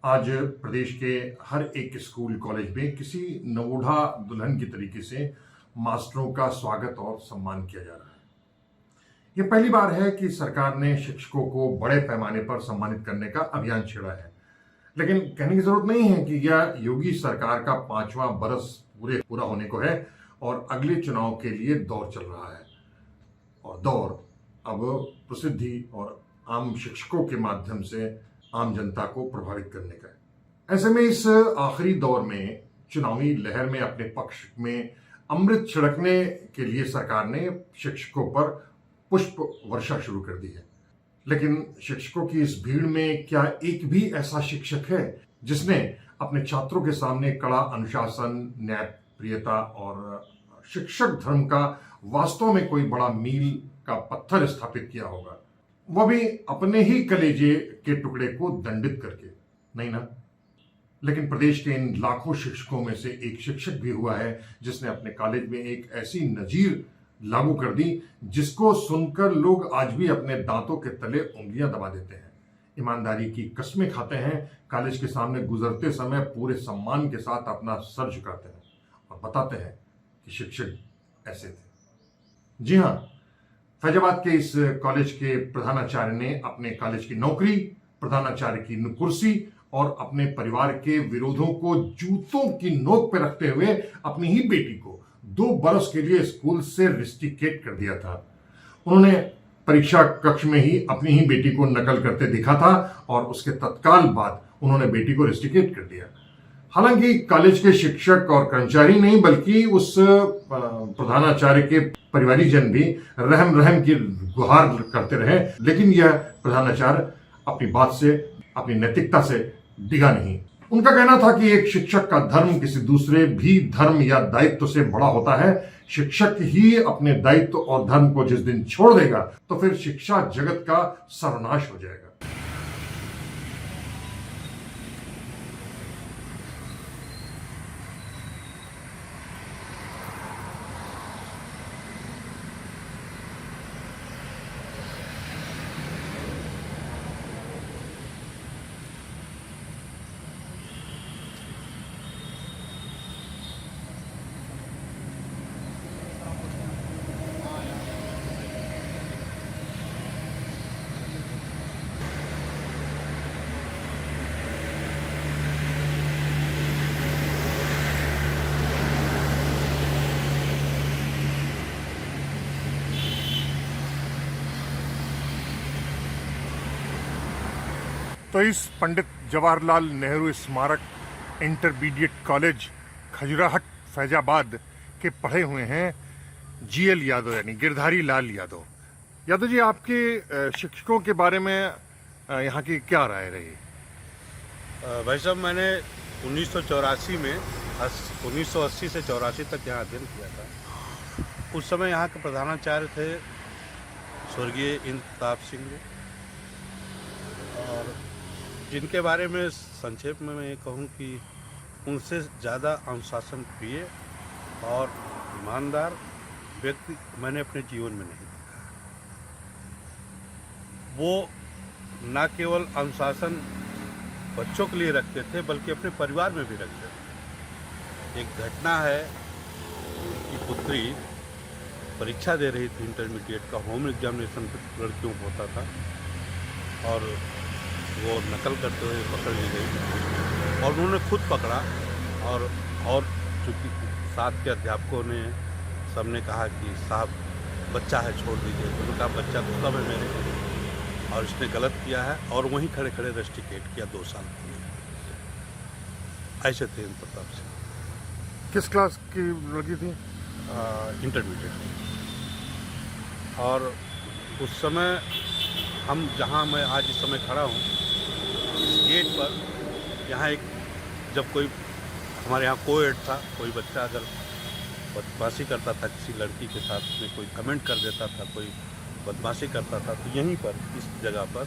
आज प्रदेश के हर एक स्कूल कॉलेज में किसी नवोढ़ा दुल्हन की तरीके से मास्टरों का स्वागत और सम्मान किया जा रहा है। यह पहली बार है कि सरकार ने शिक्षकों को बड़े पैमाने पर सम्मानित करने का अभियान छेड़ा है। लेकिन कहने की जरूरत नहीं है कि यह योगी सरकार का 5वां बरस पूरा होने को है और अगले चुनाव के लिए दौर चल रहा है। और दौर अब प्रसिद्धि और आम शिक्षकों के माध्यम से आम जनता को प्रभावित करने का है। ऐसे में इस आखिरी दौर में चुनावी लहर में अपने पक्ष में अमृत छिड़कने के लिए सरकार ने शिक्षकों पर पुष्प वर्षा शुरू कर दी है। लेकिन शिक्षकों की इस भीड़ में क्या एक भी ऐसा शिक्षक है जिसने अपने छात्रों के सामने कड़ा अनुशासन, न्यायप्रियता और शिक्षक धर्म का वास्तव में कोई बड़ा मील का पत्थर स्थापित किया होगा, वह भी अपने ही कलेजे के टुकड़े को दंडित करके? नहीं ना। लेकिन प्रदेश के इन लाखों शिक्षकों में से एक शिक्षक भी हुआ है जिसने अपने कॉलेज में एक ऐसी नजीर लागू कर दी जिसको सुनकर लोग आज भी अपने दांतों के तले उंगलियां दबा देते हैं, ईमानदारी की कसमें खाते हैं, कॉलेज के सामने गुजरते समय पूरे सम्मान के साथ अपना सर झुकाते हैं और बताते हैं कि शिक्षक ऐसे थे। जी हाँ, फैजाबाद के इस कॉलेज के प्रधानाचार्य ने अपने कॉलेज की नौकरी, प्रधानाचार्य की कुर्सी और अपने परिवार के विरोधों को जूतों की नोक पर रखते हुए अपनी ही बेटी को 2 बरस के लिए स्कूल से रिस्ट्रिकेट कर दिया था। उन्होंने परीक्षा कक्ष में ही अपनी ही बेटी को नकल करते दिखा था और उसके तत्काल बाद उन्होंने बेटी को रिस्ट्रिकेट कर दिया। हालांकि कॉलेज के शिक्षक और कर्मचारी नहीं बल्कि उस प्रधानाचार्य के परिवारीजन भी रहम की गुहार करते रहे, लेकिन यह प्रधानाचार्य अपनी बात से, अपनी नैतिकता से डिगा नहीं। उनका कहना था कि एक शिक्षक का धर्म किसी दूसरे भी धर्म या दायित्व से बड़ा होता है। शिक्षक ही अपने दायित्व और धर्म को जिस दिन छोड़ देगा तो फिर शिक्षा जगत का सर्वनाश हो जाएगा। तो इस पंडित जवाहरलाल नेहरू स्मारक इंटरमीडिएट कॉलेज खजुराहट फैजाबाद के पढ़े हुए हैं GL यादव, यानी गिरधारी लाल यादव। यादव जी, आपके शिक्षकों के बारे में यहाँ की क्या राय रही? भाई साहब, मैंने 1984 में 1980 से 84 तक यहाँ अध्ययन किया था। उस समय यहाँ के प्रधानाचार्य थे स्वर्गीय इंद्र प्रताप सिंह जी, और जिनके बारे में संक्षेप में मैं ये कहूँ कि उनसे ज़्यादा अनुशासन प्रिय और ईमानदार व्यक्ति मैंने अपने जीवन में नहीं देखा। वो न केवल अनुशासन बच्चों के लिए रखते थे बल्कि अपने परिवार में भी रखते थे। एक घटना है कि पुत्री परीक्षा दे रही थी इंटरमीडिएट का, होम एग्जामिनेशन लड़कियों को होता था, और वो नकल करते हुए पकड़ ली गई और उन्होंने खुद पकड़ा। और चूँकि साथ के अध्यापकों ने सबने कहा कि साहब बच्चा है, छोड़ दीजिए, तो उनका बच्चा तो सब है मेरे, और इसने गलत किया है, और वहीं खड़े खड़े रेस्ट्रिकेट किया 2 साल के लिए। ऐसे थे इन प्रताप से। किस क्लास की लड़की थी? इंटरमीडिएट। और उस समय हम जहाँ मैं आज इस समय खड़ा हूँ, इस गेट पर, यहाँ एक जब कोई हमारे यहाँ कोएड था, कोई बच्चा अगर बदमाशी करता था किसी लड़की के साथ में, कोई कमेंट कर देता था, कोई बदमाशी करता था, तो यहीं पर इस जगह पर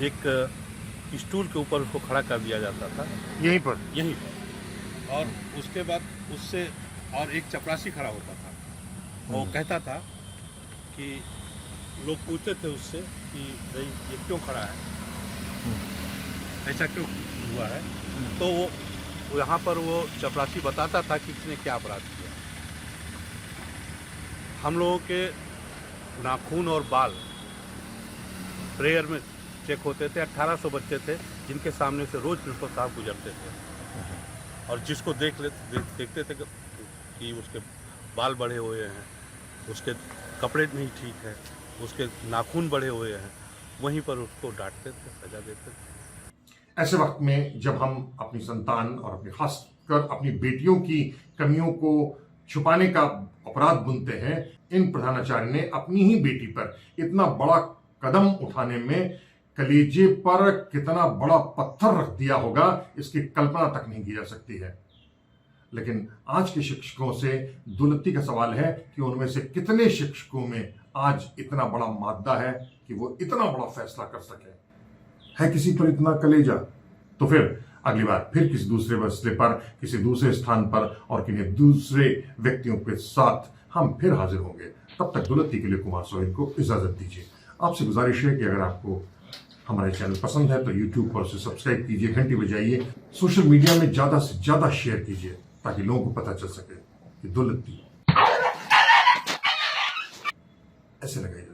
एक स्टूल के ऊपर उसको खड़ा कर दिया जाता था, यहीं पर। और उसके बाद उससे और एक चपरासी खड़ा होता था। वो कहता था कि लोग पूछते थे उससे कि भाई ये क्यों खड़ा है, ऐसा क्यों हुआ है। तो वो यहाँ पर वो चपरासी बताता था कि किसने क्या अपराध किया। हम लोगों के नाखून और बाल प्रेयर में चेक होते थे। 1800 बच्चे थे जिनके सामने से रोज प्रिंसिपल साहब गुजरते थे और जिसको देखते थे कि उसके बाल बढ़े हुए हैं, उसके कपड़े नहीं ठीक है, उसके नाखून बढ़े हुए हैं, वहीं पर उसको डांटते थे, सजा देते थे। ऐसे वक्त में जब हम अपनी संतान और अपनी खासकर अपनी बेटियों की कमियों को छुपाने का अपराध बुनते हैं, इन प्रधानाचार्य ने अपनी ही बेटी पर इतना बड़ा कदम उठाने में कलेजे पर कितना बड़ा पत्थर रख दिया होगा, इसकी कल्पना तक नहीं की जा सकती है। लेकिन आज के शिक्षकों से दुलत्ती का सवाल है कि उनमें से कितने शिक्षकों में आज इतना बड़ा मादा है कि वो इतना बड़ा फैसला कर सके। है किसी पर इतना कलेजा? तो फिर अगली बार फिर किसी दूसरे मसले पर, किसी दूसरे स्थान पर और किन्हीं दूसरे व्यक्तियों के साथ हम फिर हाजिर होंगे। तब तक दुलत्ती के लिए कुमार सोहिल को इजाजत दीजिए। आपसे गुजारिश है कि अगर आपको हमारे चैनल पसंद है तो यूट्यूब पर उसे सब्सक्राइब कीजिए, घंटी बजाइए, सोशल मीडिया में ज्यादा से ज्यादा शेयर कीजिए ताकि लोगों को पता चल सके कि दुलत्ती ऐसे लगाइए।